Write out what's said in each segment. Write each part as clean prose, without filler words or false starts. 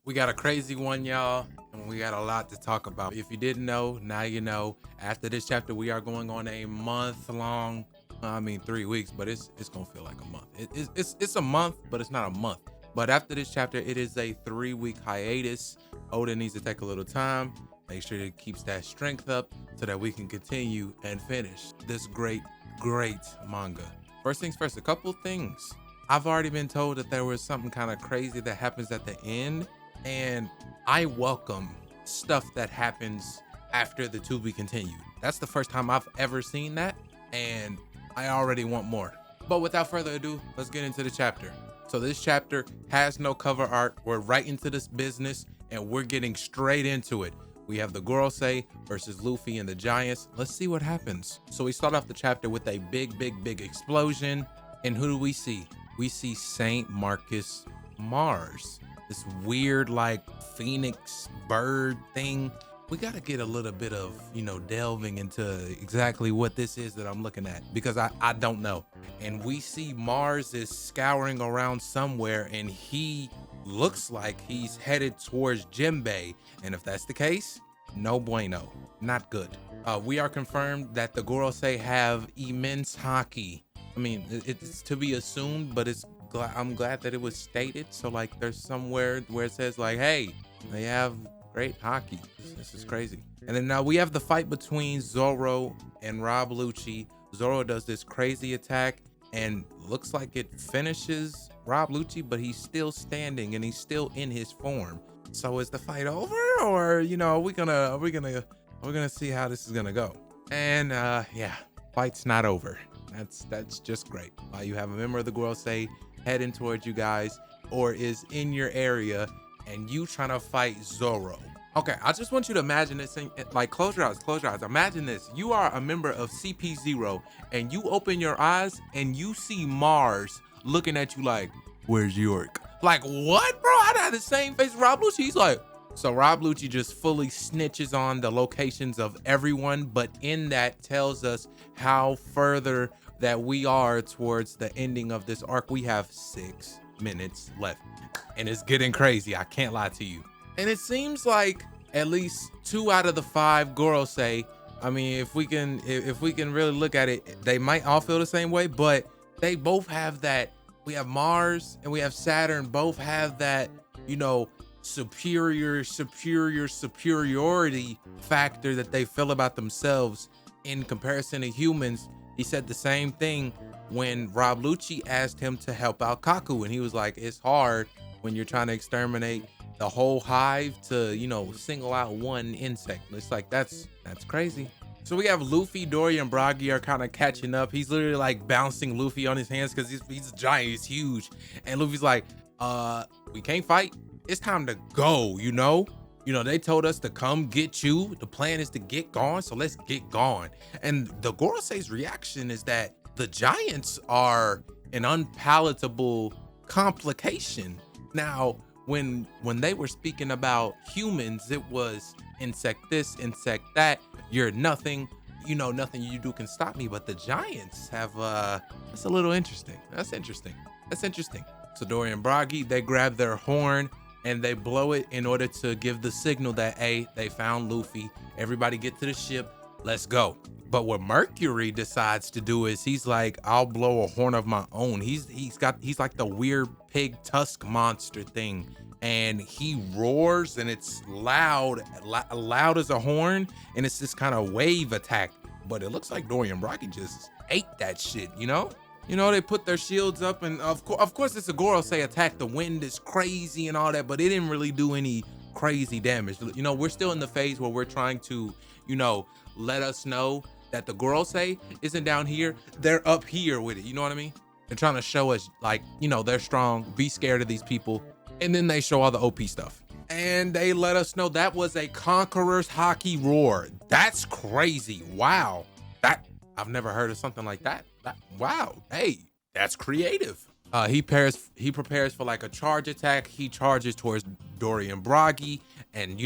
We got a crazy one, y'all, and we got a lot to talk about. If you didn't know, now you know. After this chapter, we are going on a month-long, I mean 3 weeks, but it's gonna feel like a month. It's a month, but it's not a month. But after this chapter, it is a 3-week hiatus. Oda needs to take a little time, make sure it keeps that strength up so that we can continue and finish this great manga. First things first, a couple things. I've already been told that there was something kind of crazy that happens at the end, and I welcome stuff that happens after the to be continued. That's the first time I've ever seen that, and I already want more. But without further ado, let's get into the chapter. So this chapter has no cover art. We're right into this business, and we're getting straight into it. We have the Gorosei versus Luffy and the Giants. Let's see what happens. So we start off the chapter with a big explosion, and who do we see? We see Saint Marcus Mars, this weird like phoenix bird thing. We got to get a little bit of, delving into exactly what this is that I'm looking at, because I don't know. And we see Mars is scouring around somewhere, and he looks like he's headed towards Jinbei. And if that's the case, no bueno, not good. We are confirmed that the Gorosei have immense haki. I mean, it's to be assumed, but I'm glad that it was stated. So like there's somewhere where it says like, hey, they have great hockey. This is crazy. And then now we have the fight between Zoro and Rob Lucci. Zoro does this crazy attack and looks like it finishes Rob Lucci, but he's still standing and he's still in his form. So is the fight over, or we're gonna see how this is gonna go? And yeah, fight's not over. That's just great. You have a member of the Gorosei heading towards you guys, or is in your area, and you trying to fight Zoro. Okay, I just want you to imagine this thing, like close your eyes. Imagine this. You are a member of CP0 and you open your eyes and you see Mars looking at you like, where's York? Like, what, bro? I had the same face as Rob Lucci. He's like, so Rob Lucci just fully snitches on the locations of everyone, but in that tells us how further that we are towards the ending of this arc. We have 6 minutes left, and it's getting crazy. I can't lie to you. And it seems like at least 2 out of the 5 Gorosei, I mean, if we can really look at it, they might all feel the same way, but they both have that. We have Mars and we have Saturn, both have that, superiority factor that they feel about themselves in comparison to humans. He said the same thing when Rob Lucci asked him to help out Kaku, and he was like, it's hard when you're trying to exterminate the whole hive to, single out one insect. It's like, that's crazy. So we have Luffy, Dory, and Bragi are kind of catching up. He's literally like bouncing Luffy on his hands because he's a giant, he's huge. And Luffy's like, we can't fight. It's time to go, they told us to come get you. The plan is to get gone, so let's get gone. And the Gorosei's reaction is that the giants are an unpalatable complication. Now, when they were speaking about humans, it was insect this, insect that, you're nothing, nothing you do can stop me. But the giants have, that's a little interesting. That's interesting. So Dory and Bragi, they grab their horn and they blow it in order to give the signal that, hey, they found Luffy. Everybody get to the ship, let's go. But what Mercury decides to do is he's like, I'll blow a horn of my own. He's like the weird pig tusk monster thing. And he roars and it's loud as a horn. And it's this kind of wave attack. But it looks like Dory and Bragi just ate that shit, they put their shields up, and of course it's a Gorosei attack. The wind is crazy and all that, but it didn't really do any crazy damage. We're still in the phase where we're trying to, let us know that the Gorosei isn't down here. They're up here with it. You know what I mean? They're trying to show us like, they're strong, be scared of these people. And then they show all the OP stuff. And they let us know that was a Conqueror's Haki roar. That's crazy. Wow. I've never heard of something like that. Wow. Hey, that's creative. He prepares for like a charge attack. He charges towards Dory and Bragi, and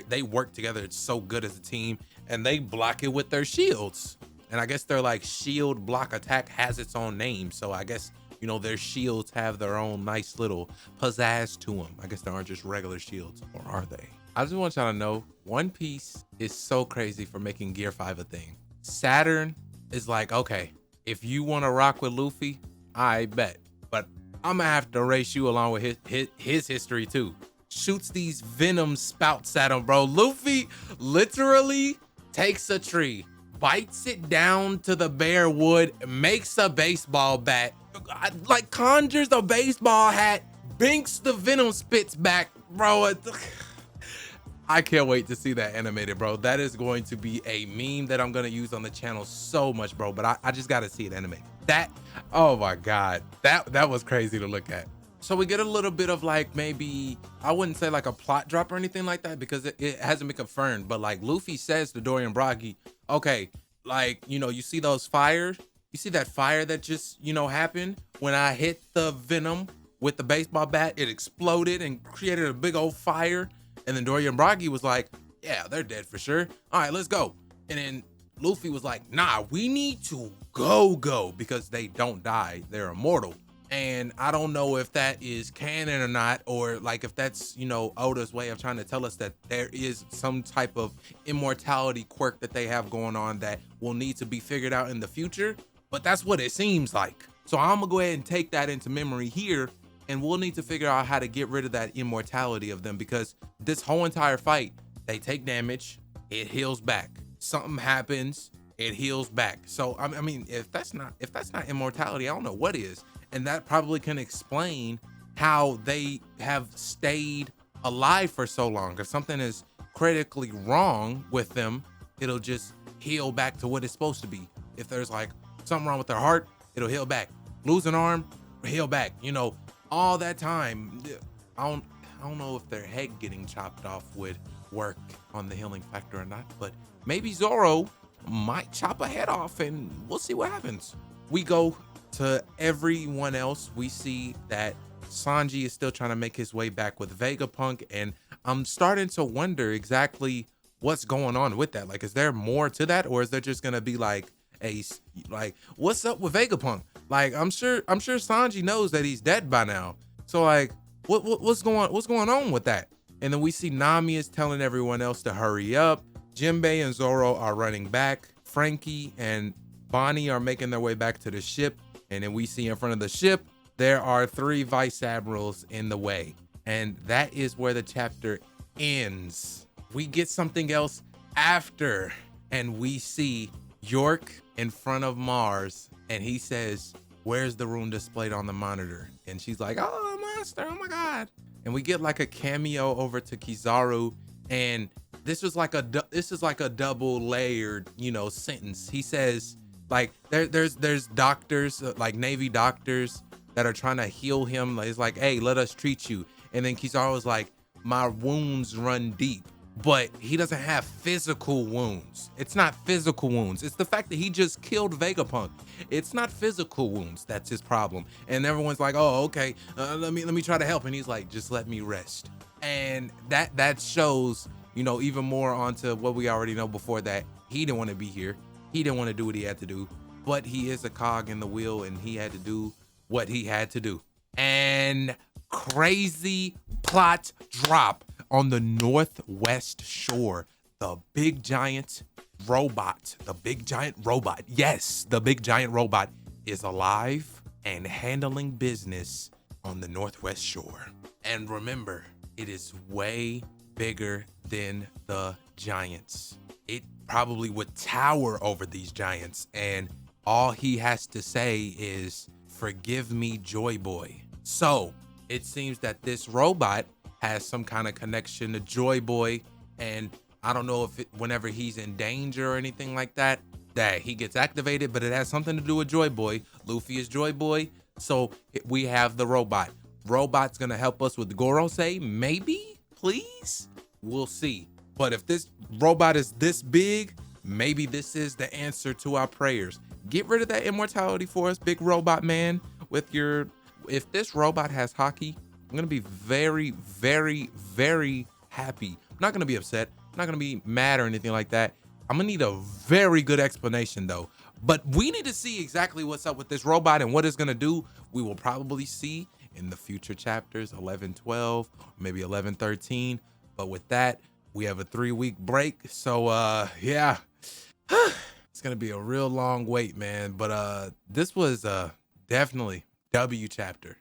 they work together. It's so good as a team, and they block it with their shields. And I guess their like shield block attack has its own name. So I guess you know, their shields have their own nice little pizzazz to them. I guess they aren't just regular shields, or are they? I just want y'all to know, One Piece is so crazy for making Gear 5 a thing. Saturn is like, okay, if you want to rock with Luffy, I bet. But I'm gonna have to race you along with his history too. Shoots these venom spouts at him, bro. Luffy literally takes a tree, bites it down to the bare wood, makes a baseball bat, like conjures a baseball hat, binks the venom spits back, bro. I can't wait to see that animated, bro. That is going to be a meme that I'm gonna use on the channel so much, bro. But I just gotta see it animated. That, oh my God, that was crazy to look at. So we get a little bit of like, maybe, I wouldn't say like a plot drop or anything like that, because it hasn't been confirmed, but like Luffy says to Dorian Bragi, okay, like, you know, you see those fires? You see that fire that just, you know, happened? When I hit the venom with the baseball bat, it exploded and created a big old fire. And then Dorian Bragi was like, yeah, they're dead for sure. All right, let's go. And then Luffy was like, nah, we need to go, because they don't die. They're immortal. And I don't know if that is canon or not, or like if that's, you know, Oda's way of trying to tell us that there is some type of immortality quirk that they have going on that will need to be figured out in the future. But that's what it seems like. So I'm gonna go ahead and take that into memory here, and we'll need to figure out how to get rid of that immortality of them, because this whole entire fight, they take damage, it heals back. Something happens, it heals back. So I mean, if that's not immortality, I don't know what is. And that probably can explain how they have stayed alive for so long. If something is critically wrong with them, it'll just heal back to what it's supposed to be. If there's like something wrong with their heart, it'll heal back. Lose an arm, heal back. You know, all that time. I don't know if their head getting chopped off would work on the healing factor or not, but maybe Zoro might chop a head off and we'll see what happens. We go to everyone else. We see that Sanji is still trying to make his way back with Vegapunk, and I'm starting to wonder exactly what's going on with that. Like, is there more to that, or is there just gonna be like what's up with Vegapunk? Like, I'm sure Sanji knows that he's dead by now. So like, what's going on with that? And then we see Nami is telling everyone else to hurry up. Jinbei and Zoro are running back. Frankie and Bonnie are making their way back to the ship. And then we see in front of the ship, there are 3 vice admirals in the way. And that is where the chapter ends. We get something else after, and we see York in front of Mars, and he says, where's the rune displayed on the monitor? And she's like, oh, master, oh my God. And we get like a cameo over to Kizaru, and this is like a double layered, you know, sentence. He says, like, there's doctors, like Navy doctors that are trying to heal him. It's like, hey, let us treat you. And then Kizaru was like, my wounds run deep. But he doesn't have physical wounds. It's not physical wounds. It's the fact that he just killed Vegapunk. It's not physical wounds that's his problem. And everyone's like, oh, okay, let me try to help. And he's like, just let me rest. And that shows, you know, even more onto what we already know before, that he didn't want to be here. He didn't want to do what he had to do. But he is a cog in the wheel, and he had to do what he had to do. And crazy plot drop on the Northwest Shore. The big giant robot, yes, the big giant robot is alive and handling business on the Northwest Shore. And remember, it is way bigger than the giants. It probably would tower over these giants, and all he has to say is, forgive me, Joy Boy. So it seems that this robot has some kind of connection to Joy Boy, and I don't know if whenever he's in danger or anything like that he gets activated, but it has something to do with Joy Boy. Luffy is Joy Boy, so we have the robot. Robot's gonna help us with Gorosei, maybe, please? We'll see. But if this robot is this big, maybe this is the answer to our prayers. Get rid of that immortality for us, big robot man. If this robot has haki, I'm gonna be very, very, very happy. I'm not gonna be upset. I'm not gonna be mad or anything like that. I'm gonna need a very good explanation though. But we need to see exactly what's up with this robot and what it's gonna do. We will probably see in the future chapters 11, 12, maybe 11, 13. But with that, we have a 3-week break. So yeah, it's gonna be a real long wait, man. But this was definitely W chapter.